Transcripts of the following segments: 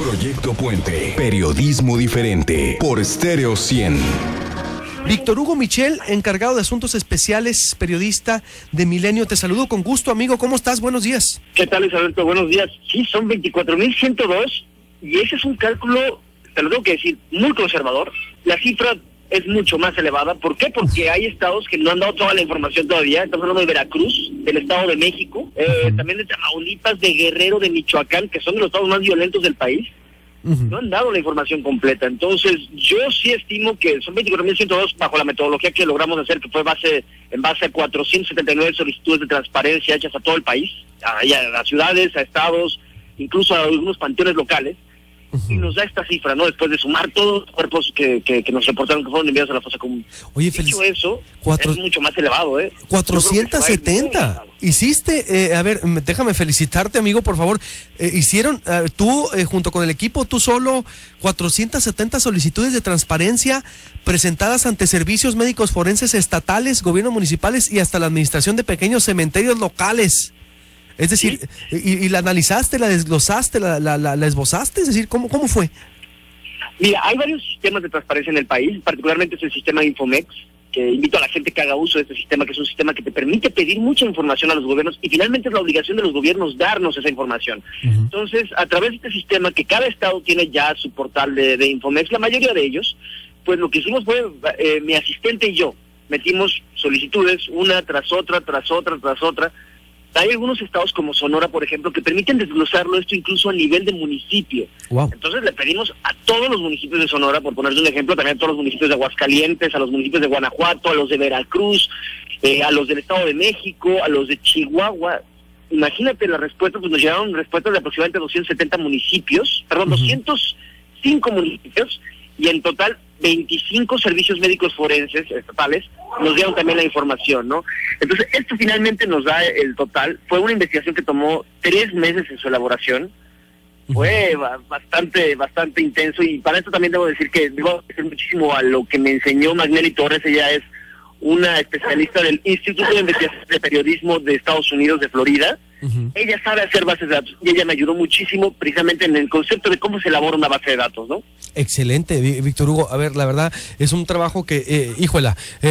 Proyecto Puente. Periodismo diferente. Por Stereo 100. Víctor Hugo Michel, encargado de asuntos especiales, periodista de Milenio. Te saludo con gusto, amigo. ¿Cómo estás? Buenos días. ¿Qué tal, Luis Alberto? Buenos días. Sí, son 24,102 y ese es un cálculo, te lo tengo que decir, muy conservador. La cifra es mucho más elevada. ¿Por qué? Porque hay estados que no han dado toda la información todavía. Estamos hablando de Veracruz, del Estado de México, también de Tamaulipas, de Guerrero, de Michoacán, que son de los estados más violentos del país. No han dado la información completa. Entonces, yo sí estimo que son 24,102 bajo la metodología que logramos hacer, que fue en base a 479 solicitudes de transparencia hechas a todo el país, a las ciudades, a estados, incluso a algunos panteones locales. Y nos da esta cifra, ¿no? Después de sumar todos los cuerpos que nos reportaron que fueron enviados a la fosa común. Oye, dicho eso, es mucho más elevado, 470. Hiciste, a ver, déjame felicitarte, amigo, por favor. Hicieron, tú, junto con el equipo, tú solo, 470 solicitudes de transparencia presentadas ante servicios médicos forenses estatales, gobiernos municipales y hasta la administración de pequeños cementerios locales. Es decir, ¿sí? y la analizaste, la desglosaste, la esbozaste, es decir, ¿cómo fue? Mira, hay varios sistemas de transparencia en el país, particularmente es el sistema de Infomex, que invito a la gente que haga uso de este sistema, que es un sistema que te permite pedir mucha información a los gobiernos y finalmente es la obligación de los gobiernos darnos esa información. Entonces, a través de este sistema, que cada estado tiene ya su portal de Infomex, la mayoría de ellos, pues lo que hicimos fue, mi asistente y yo, metimos solicitudes una tras otra. Hay algunos estados como Sonora, por ejemplo, que permiten desglosarlo esto incluso a nivel de municipio. Wow. Entonces le pedimos a todos los municipios de Sonora, por ponerles un ejemplo, también a todos los municipios de Aguascalientes, a los municipios de Guanajuato, a los de Veracruz, a los del Estado de México, a los de Chihuahua. Imagínate las respuestas, pues nos llegaron respuestas de aproximadamente 205 municipios, y en total 25 servicios médicos forenses estatales nos dieron también la información, ¿no? Entonces, esto finalmente nos da el total. Fue una investigación que tomó 3 meses en su elaboración. Fue bastante intenso, y para esto también debo decir que debo agradecer muchísimo a lo que me enseñó Magnelly Torres. Ella es una especialista del Instituto de Investigación de Periodismo de Estados Unidos, de Florida. Ella sabe hacer bases de datos y ella me ayudó muchísimo precisamente en el concepto de cómo se elabora una base de datos, ¿no? Excelente, Víctor Hugo. A ver, la verdad, es un trabajo que,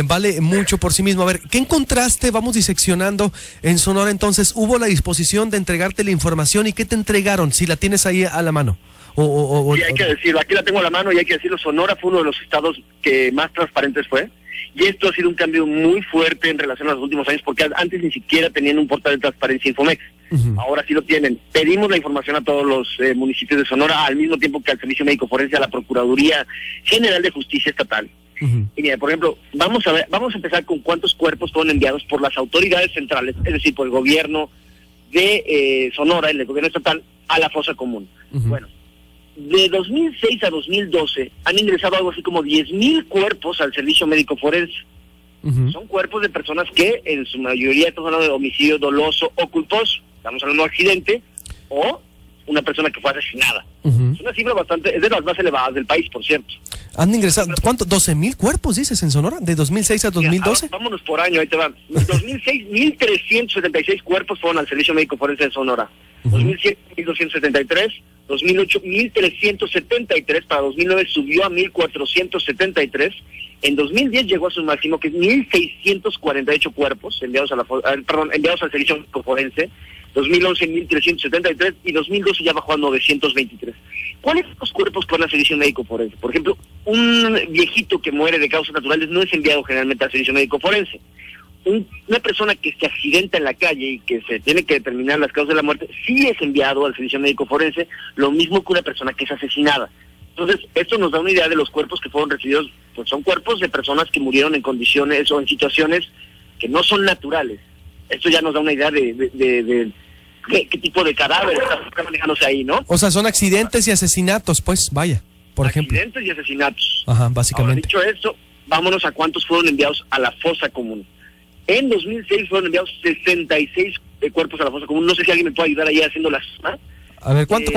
vale mucho por sí mismo. A ver, ¿qué encontraste? Vamos diseccionando en Sonora. Entonces, ¿hubo la disposición de entregarte la información y qué te entregaron? Si la tienes ahí a la mano. Sí, hay que decirlo, aquí la tengo a la mano y hay que decirlo, Sonora fue uno de los estados que más transparentes fue. Y esto ha sido un cambio muy fuerte en relación a los últimos años, porque antes ni siquiera tenían un portal de transparencia Infomex. Ahora sí lo tienen. Pedimos la información a todos los municipios de Sonora, al mismo tiempo que al Servicio Médico Forense, a la Procuraduría General de Justicia Estatal. Y mira, por ejemplo, vamos a empezar con cuántos cuerpos fueron enviados por las autoridades centrales, es decir, por el gobierno de Sonora, el gobierno estatal, a la fosa común. Bueno, de 2006 a 2012 han ingresado algo así como 10,000 cuerpos al servicio médico forense. Son cuerpos de personas que en su mayoría estamos hablando de homicidio doloso o culposo, estamos hablando de accidente o una persona que fue asesinada. Es una cifra es de las más elevadas del país, por cierto. Han ingresado, ¿cuánto? 12,000 cuerpos, dices, en Sonora, de 2006 a 2012. Mira, vámonos por año, ahí te van. En 2006, 1,376 cuerpos fueron al servicio médico forense de Sonora. 2007, 1,273. 2008, 1,373, para 2009 subió a 1,473, en 2010 llegó a su máximo, que es 1,648 cuerpos enviados al servicio médico forense, 2011 1,373 y 2012 ya bajó a 923. ¿Cuáles son los cuerpos que van al servicio médico forense? Por ejemplo, un viejito que muere de causas naturales no es enviado generalmente al servicio médico forense. Una persona que se accidenta en la calle y que se tiene que determinar las causas de la muerte, sí es enviado al servicio médico forense, lo mismo que una persona que es asesinada. Entonces, esto nos da una idea de los cuerpos que fueron recibidos, pues son cuerpos de personas que murieron en condiciones o en situaciones que no son naturales. Esto ya nos da una idea de qué tipo de cadáver está manejándose ahí, ¿no? O sea, son accidentes y asesinatos, pues, vaya, por ejemplo. Accidentes y asesinatos. Ajá, básicamente. Ahora, dicho esto, vámonos a cuántos fueron enviados a la fosa común. En 2006 fueron enviados 66 cuerpos a la fosa común. No sé si alguien me puede ayudar ahí haciendo la suma. A ver, ¿cuánto?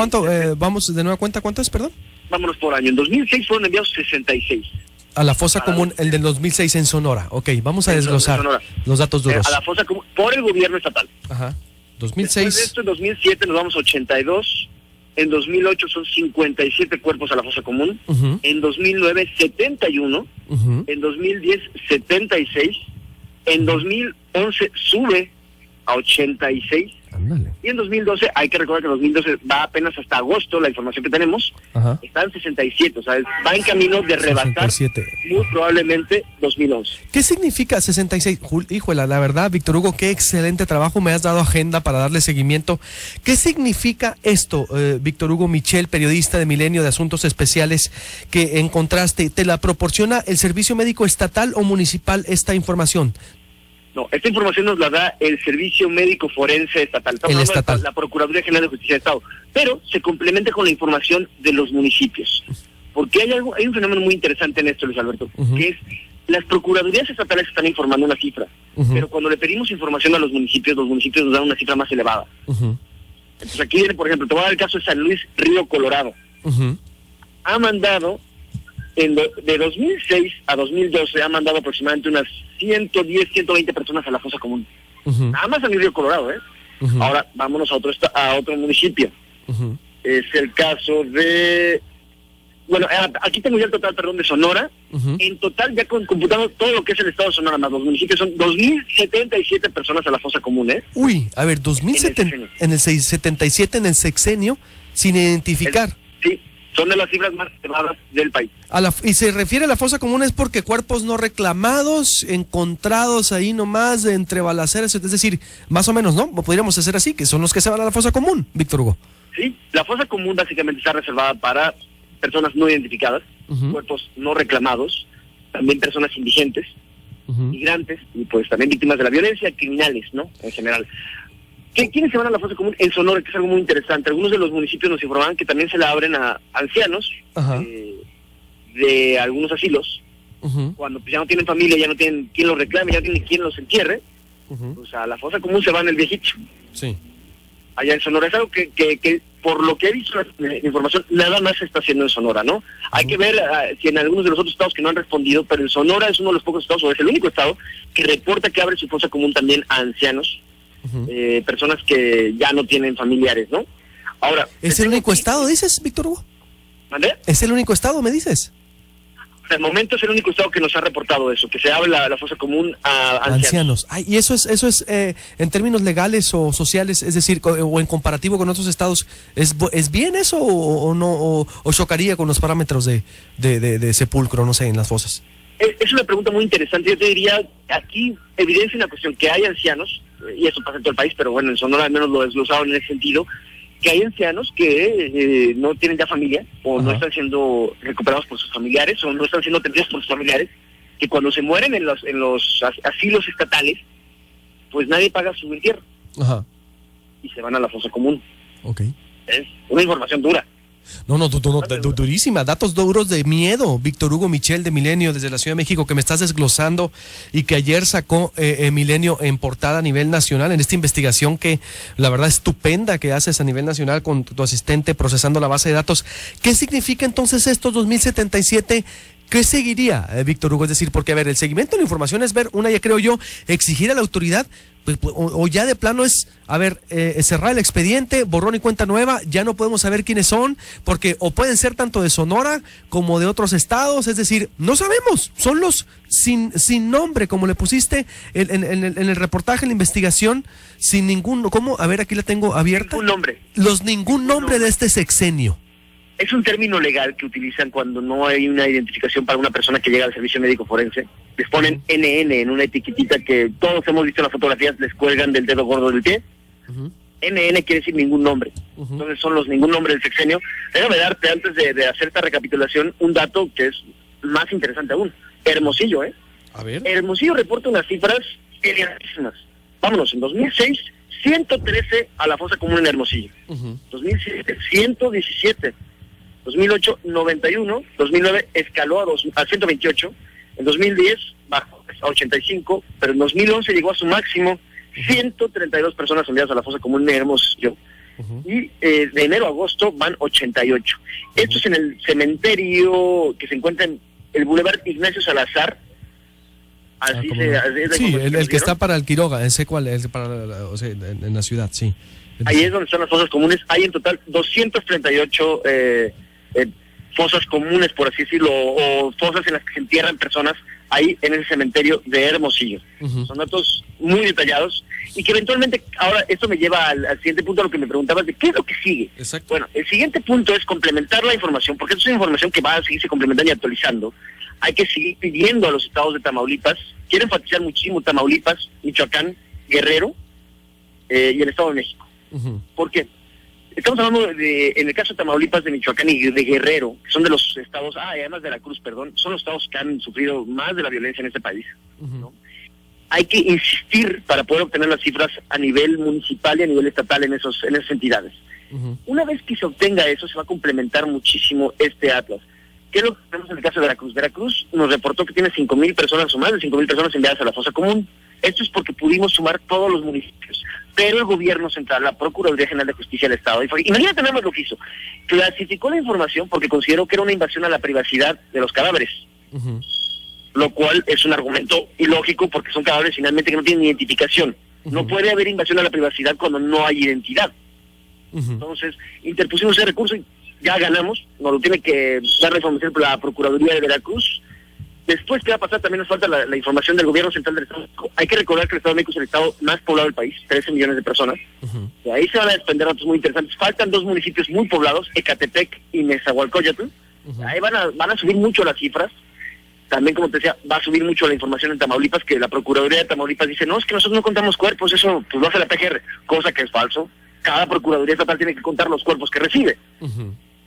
Vamos de nueva cuenta, ¿cuánto es, perdón? Vámonos por año. En 2006 fueron enviados 66. A la fosa común, el del 2006 en Sonora. Ok, vamos a desglosar los datos duros. A la fosa común, por el gobierno estatal. Ajá. 2006. Después de esto, en 2007 nos vamos a 82. En 2008 son 57 cuerpos a la fosa común. En 2009, 71. En 2010, 76. En 2011 sube a 86. Ándale. Y en 2012, hay que recordar que en 2012 va apenas hasta agosto, la información que tenemos, está en 67, o sea, va en camino de rebasar 67. muy probablemente 2011. ¿Qué significa 66? Híjole, la verdad, Víctor Hugo, qué excelente trabajo, me has dado agenda para darle seguimiento. ¿Qué significa esto, Víctor Hugo Michel, periodista de Milenio de Asuntos Especiales, que encontraste? ¿Te la proporciona el Servicio Médico Estatal o Municipal esta información? No, esta información nos la da el Servicio Médico Forense Estatal. El estatal. La Procuraduría General de Justicia de Estado. Pero se complementa con la información de los municipios. Porque hay un fenómeno muy interesante en esto, Luis Alberto, que es, las procuradurías estatales están informando una cifra, pero cuando le pedimos información a los municipios nos dan una cifra más elevada. Entonces aquí viene, por ejemplo, te voy a dar el caso de San Luis Río Colorado. Ha mandado, de 2006 a 2012, ha mandado aproximadamente unas 110, 120 personas a la fosa común. Nada más a Río Colorado, ¿eh? Ahora, vámonos a otro municipio. Es el caso de... Bueno, aquí tengo ya el total, perdón, de Sonora. En total, ya computando todo lo que es el estado de Sonora, más los municipios, son 2.077 personas a la fosa común, ¿eh? Uy, a ver, 2.077 en el sexenio, sin identificar. Sí. Son de las cifras más elevadas del país. Y se refiere a la fosa común es porque cuerpos no reclamados, encontrados ahí nomás entre balaceras, es decir, más o menos, ¿no? Podríamos hacer así, que son los que se van a la fosa común, Víctor Hugo. Sí, la fosa común básicamente está reservada para personas no identificadas, cuerpos no reclamados, también personas indigentes, migrantes y pues también víctimas de la violencia, criminales, ¿no? En general. ¿Quiénes se van a la fosa común? En Sonora, que es algo muy interesante. Algunos de los municipios nos informaban que también se la abren a ancianos de algunos asilos. Cuando pues, ya no tienen familia, ya no tienen quien los reclame, ya no tienen quien los entierre. Pues a la fosa común se van el viejito. Sí. Allá en Sonora. Es algo que por lo que he visto la información, nada más se está haciendo en Sonora, ¿no? Hay que ver si en algunos de los otros estados que no han respondido, pero en Sonora es uno de los pocos estados, o es el único estado, que reporta que abre su fosa común también a ancianos. Personas que ya no tienen familiares, ¿no? Ahora, ¿es el único estado, dices, Víctor Hugo? ¿Mandé? ¿Es el único estado, me dices? Hasta el momento es el único estado que nos ha reportado eso, que se abre la fosa común a ancianos. Ay, y eso es en términos legales o sociales, es decir, o en comparativo con otros estados, ¿es bien eso o no, o chocaría con los parámetros de sepulcro, no sé, en las fosas? Es una pregunta muy interesante. Yo te diría, aquí evidencia una cuestión, que hay ancianos, y eso pasa en todo el país, pero bueno, en Sonora al menos lo desglosaron en ese sentido, que hay ancianos que no tienen ya familia, o no están siendo recuperados por sus familiares, o no están siendo atendidos por sus familiares, que cuando se mueren en los asilos estatales, pues nadie paga su entierro. Y se van a la fosa común. Es una información dura. No, durísima, datos duros de miedo, Víctor Hugo Michel de Milenio desde la Ciudad de México, que me estás desglosando y que ayer sacó Milenio en portada a nivel nacional en esta investigación que la verdad estupenda que haces a nivel nacional con tu asistente procesando la base de datos. ¿Qué significa entonces estos 2077? ¿Qué seguiría, Víctor Hugo? Es decir, porque a ver, el seguimiento de la información es ver, ya creo yo, exigir a la autoridad, pues, o ya de plano es, cerrar el expediente, borrón y cuenta nueva, ya no podemos saber quiénes son, porque o pueden ser tanto de Sonora como de otros estados, es decir, no sabemos, son los sin nombre, como le pusiste en el reportaje, en la investigación, sin ningún, ¿cómo? A ver, aquí la tengo abierta. Ningún nombre de este sexenio. Es un término legal que utilizan cuando no hay una identificación para una persona que llega al servicio médico forense. Les ponen NN en una etiquetita que todos hemos visto en las fotografías, les cuelgan del dedo gordo del pie. NN quiere decir ningún nombre. Entonces son los ningún nombre del sexenio. Déjame darte, antes de hacer esta recapitulación, un dato que es más interesante aún. Hermosillo, A ver. Hermosillo reporta unas cifras elevadas. Vámonos, en 2006, 113 a la fosa común en Hermosillo. 2007, 117. 2008, 91, 2009 escaló a 128, en 2010 bajó a 85, pero en 2011 llegó a su máximo, 132 personas enviadas a la fosa común de Hermosillo, y de enero a agosto van 88. Esto es en el cementerio que se encuentra en el Boulevard Ignacio Salazar. Sí, el que está para el Quiroga, ese cual, para, en la ciudad, sí. Ahí es donde están las fosas comunes. Hay en total 238 fosas comunes, por así decirlo, o fosas en las que se entierran personas ahí en ese cementerio de Hermosillo. Son datos muy detallados y que eventualmente, ahora esto me lleva al siguiente punto, a lo que me preguntabas de qué es lo que sigue. Exacto. Bueno, el siguiente punto es complementar la información, porque esto es información que va a seguirse complementando y actualizando. Hay que seguir pidiendo a los estados de Tamaulipas, quiero enfatizar muchísimo Tamaulipas, Michoacán, Guerrero y el Estado de México. ¿Por qué? Estamos hablando en el caso de Tamaulipas, de Michoacán y de Guerrero, que son de los estados, además de Veracruz, perdón, son los estados que han sufrido más de la violencia en este país, ¿no? Hay que insistir para poder obtener las cifras a nivel municipal y a nivel estatal en esas entidades. Una vez que se obtenga eso, se va a complementar muchísimo este atlas. ¿Qué es lo que tenemos en el caso de Veracruz? Veracruz nos reportó que tiene 5,000 personas o más de 5,000 personas enviadas a la fosa común. Esto es porque pudimos sumar todos los municipios. Pero el gobierno central, la Procuraduría General de Justicia del Estado, imagínate nada más lo que hizo. Clasificó la información porque consideró que era una invasión a la privacidad de los cadáveres. Lo cual es un argumento ilógico porque son cadáveres finalmente que no tienen identificación. No puede haber invasión a la privacidad cuando no hay identidad. Entonces, interpusimos ese recurso y ya ganamos. Nos lo tiene que dar la información la Procuraduría de Veracruz. Después, ¿qué va a pasar? También nos falta la información del gobierno central del Estado de México. Hay que recordar que el Estado de México es el estado más poblado del país, 13 millones de personas. De ahí se van a desprender datos muy interesantes. Faltan 2 municipios muy poblados, Ecatepec y Nezahualcóyotl. Ahí van a subir mucho las cifras. También, como te decía, va a subir mucho la información en Tamaulipas, que la Procuraduría de Tamaulipas dice, no, es que nosotros no contamos cuerpos, eso pues lo hace la PGR, cosa que es falso. Cada Procuraduría Estatal tiene que contar los cuerpos que recibe.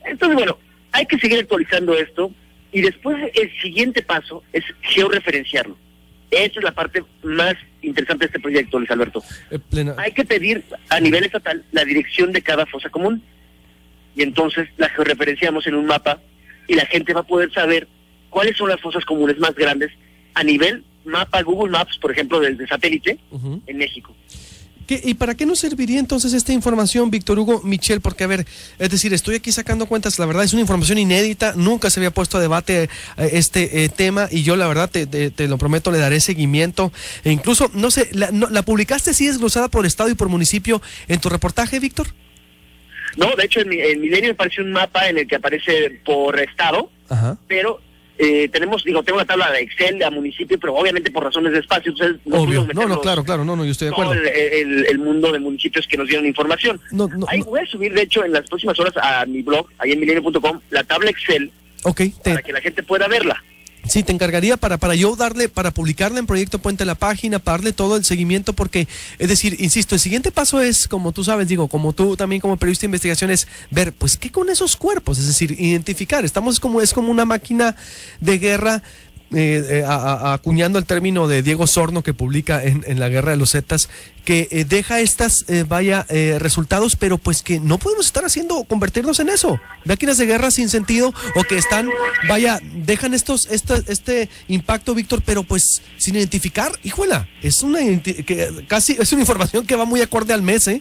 Entonces, bueno, hay que seguir actualizando esto. Y después el siguiente paso es georreferenciarlo. Esa es la parte más interesante de este proyecto, Luis Alberto. Hay que pedir a nivel estatal la dirección de cada fosa común. Y entonces la georreferenciamos en un mapa y la gente va a poder saber cuáles son las fosas comunes más grandes a nivel mapa Google Maps, por ejemplo, desde satélite en México. ¿Y para qué nos serviría entonces esta información, Víctor Hugo Michel? Porque, a ver, es decir, estoy aquí sacando cuentas, la verdad es una información inédita, nunca se había puesto a debate este tema y yo la verdad te lo prometo, le daré seguimiento. E incluso, no sé, ¿la publicaste así desglosada por estado y por municipio en tu reportaje, Víctor? No, de hecho en Milenio me aparece un mapa en el que aparece por estado, pero... tengo una tabla de Excel a municipio, pero obviamente por razones de espacio, entonces obvio, claro, yo estoy de acuerdo. El mundo de municipios que nos dieron información. Ahí voy a subir, de hecho, en las próximas horas a mi blog, ahí en milenio.com, la tabla Excel, para que la gente pueda verla. Sí, te encargaría para yo para publicarla en Proyecto Puente en la página, para darle todo el seguimiento, porque, es decir, insisto, el siguiente paso es, como tú sabes, como tú también como periodista de investigación, es ver, pues, ¿qué con esos cuerpos? Es decir, identificar. Es como una máquina de guerra, acuñando el término de Diego Sorno que publica en La Guerra de los Zetas, que deja estas resultados, pero pues que no podemos estar convertirnos en eso, máquinas de guerra sin sentido, o que dejan este impacto, Víctor, pero pues sin identificar. Híjola, es una información que va muy acorde al mes,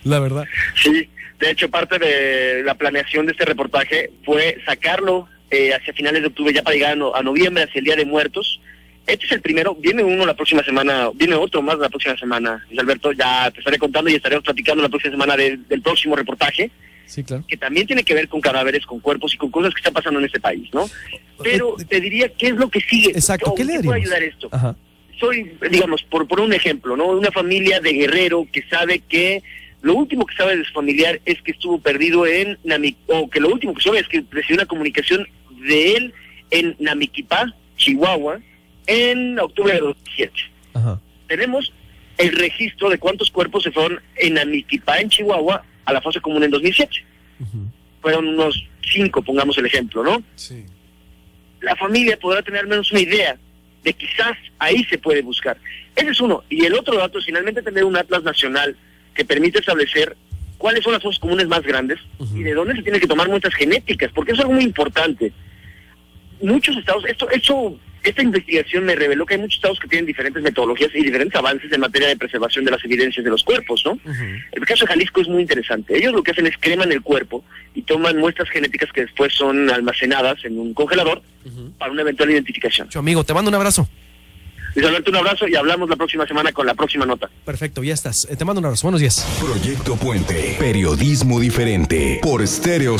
la verdad. Sí, de hecho parte de la planeación de este reportaje fue sacarlo hacia finales de octubre, ya para llegar a noviembre, hacia el Día de Muertos. Este es el primero, viene uno la próxima semana, viene otro más la próxima semana, Luis Alberto, ya te estaré contando y estaremos platicando la próxima semana del próximo reportaje, sí, claro, que también tiene que ver con cadáveres, con cuerpos y con cosas que están pasando en este país, ¿no? Pero te diría, ¿qué es lo que sigue? Exacto, ¿qué le puede ayudar esto? Soy, digamos, por un ejemplo, ¿no? Una familia de Guerrero que sabe que lo último que sabe de su familiar es que estuvo perdido o que lo último que sabe es que recibió una comunicación de él en Namiquipá, Chihuahua, en octubre de 2007. Tenemos el registro de cuántos cuerpos se fueron en Namiquipá, en Chihuahua, a la fosa común en 2007. Fueron unos 5, pongamos el ejemplo, ¿no? Sí. La familia podrá tener al menos una idea de quizás ahí se puede buscar. Ese es uno. Y el otro dato es finalmente tener un atlas nacional que permite establecer cuáles son las fosas comunes más grandes y de dónde se tienen que tomar muestras genéticas, porque eso es algo muy importante. Muchos estados, esta investigación me reveló que hay muchos estados que tienen diferentes metodologías y diferentes avances en materia de preservación de las evidencias de los cuerpos, ¿no? El caso de Jalisco es muy interesante. Ellos lo que hacen es creman el cuerpo y toman muestras genéticas que después son almacenadas en un congelador para una eventual identificación. Amigo, te mando un abrazo. Luis Alberto, un abrazo y hablamos la próxima semana con la próxima nota. Perfecto, ya estás. Te mando un abrazo. Buenos días. Proyecto Puente. Periodismo diferente. Por Stereo